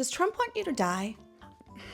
Does Trump want you to die?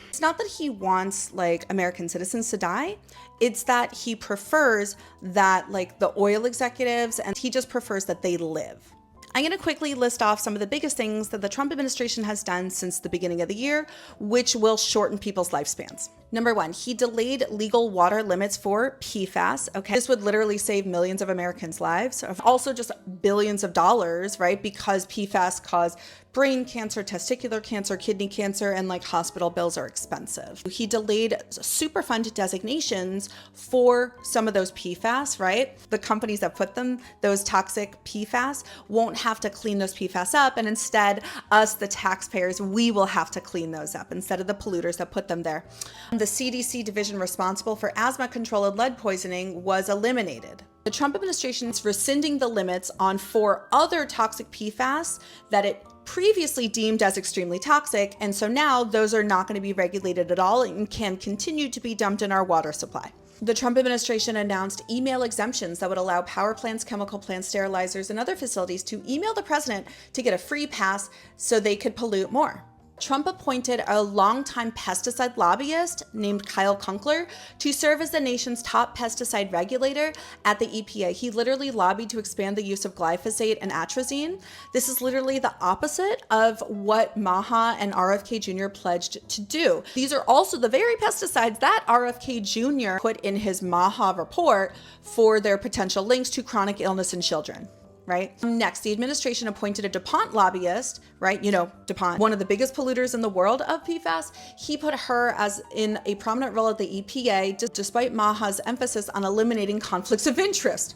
It's not that he wants like American citizens to die. It's that he prefers that like the oil executives, and he just prefers that they live. I'm going to quickly list off some of the biggest things that the Trump administration has done since the beginning of the year, which will shorten people's lifespans. Number one, he delayed legal water limits for PFAS. Okay, this would literally save millions of Americans' lives. Also just billions of dollars, right? Because PFAS cause brain cancer, testicular cancer, kidney cancer, and like hospital bills are expensive. He delayed Superfund designations for some of those PFAS, right? The companies that put them, those toxic PFAS, won't have to clean those PFAS up. And instead, us, the taxpayers, we will have to clean those up instead of the polluters that put them there. The CDC division responsible for asthma control and lead poisoning was eliminated. The Trump administration is rescinding the limits on 4 other toxic PFAS that it previously deemed as extremely toxic, and so now those are not going to be regulated at all and can continue to be dumped in our water supply. The Trump administration announced email exemptions that would allow power plants, chemical plants, sterilizers, and other facilities to email the president to get a free pass so they could pollute more. Trump appointed a longtime pesticide lobbyist named Kyle Kunkler to serve as the nation's top pesticide regulator at the EPA. He literally lobbied to expand the use of glyphosate and atrazine. This is literally the opposite of what Maha and RFK Jr. pledged to do. These are also the very pesticides that RFK Jr. put in his Maha report for their potential links to chronic illness in children. Right? Next, the administration appointed a DuPont lobbyist, right? You know, DuPont, one of the biggest polluters in the world of PFAS. He put her as in a prominent role at the EPA, despite Maha's emphasis on eliminating conflicts of interest.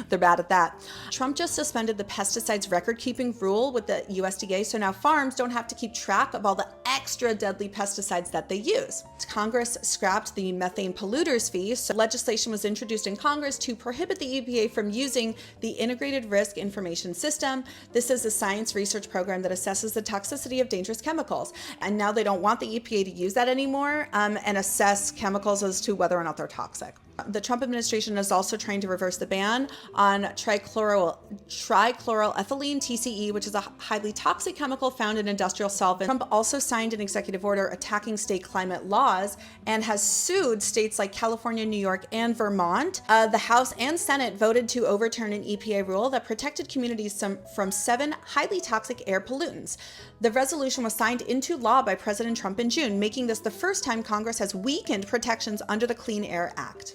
They're bad at that. Trump just suspended the pesticides record-keeping rule with the USDA, so now farms don't have to keep track of all the extra deadly pesticides that they use. Congress scrapped the methane polluters fee, so legislation was introduced in Congress to prohibit the EPA from using the Integrated Risk Information System. This is a science research program that assesses the toxicity of dangerous chemicals, and now they don't want the EPA to use that anymore and assess chemicals as to whether or not they're toxic. The Trump administration is also trying to reverse the ban on trichloroethylene, TCE, which is a highly toxic chemical found in industrial solvents. Trump also signed an executive order attacking state climate laws and has sued states like California, New York, and Vermont. The House and Senate voted to overturn an EPA rule that protected communities from 7 highly toxic air pollutants. The resolution was signed into law by President Trump in June, making this the first time Congress has weakened protections under the Clean Air Act.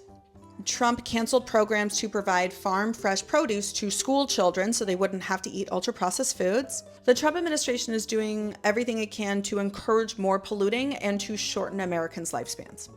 Trump canceled programs to provide farm fresh produce to school children so they wouldn't have to eat ultra-processed foods. The Trump administration is doing everything it can to encourage more polluting and to shorten Americans' lifespans.